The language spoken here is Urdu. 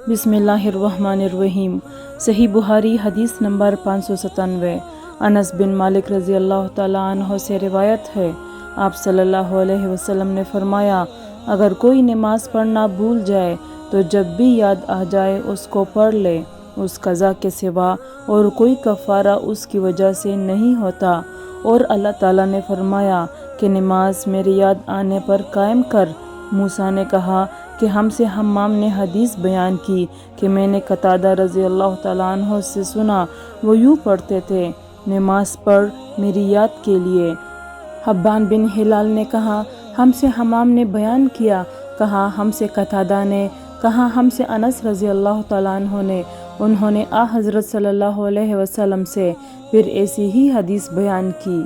بسم اللہ الرحمن الرحیم۔ صحیح بخاری حدیث نمبر 597۔ انس بن مالک رضی اللہ تعالیٰ عنہ سے روایت ہے، آپ صلی اللہ علیہ وسلم نے فرمایا، اگر کوئی نماز پڑھنا بھول جائے تو جب بھی یاد آ جائے اس کو پڑھ لے، اس قضا کے سوا اور کوئی کفارہ اس کی وجہ سے نہیں ہوتا۔ اور اللہ تعالیٰ نے فرمایا کہ نماز میرے یاد آنے پر قائم کر۔ موسیٰ نے کہا کہ ہم سے حمام نے حدیث بیان کی کہ میں نے قتادہ رضی اللہ تعالیٰ عنہ سے سنا، وہ یوں پڑھتے تھے، نماز پڑھ میری یاد کے لیے۔ حبان بن ہلال نے کہا ہم سے حمام نے بیان کیا، کہا ہم سے قتادہ نے، کہا ہم سے انس رضی اللہ تعالیٰ عنہ نے، انہوں نے حضرت صلی اللہ علیہ وسلم سے پھر ایسی ہی حدیث بیان کی۔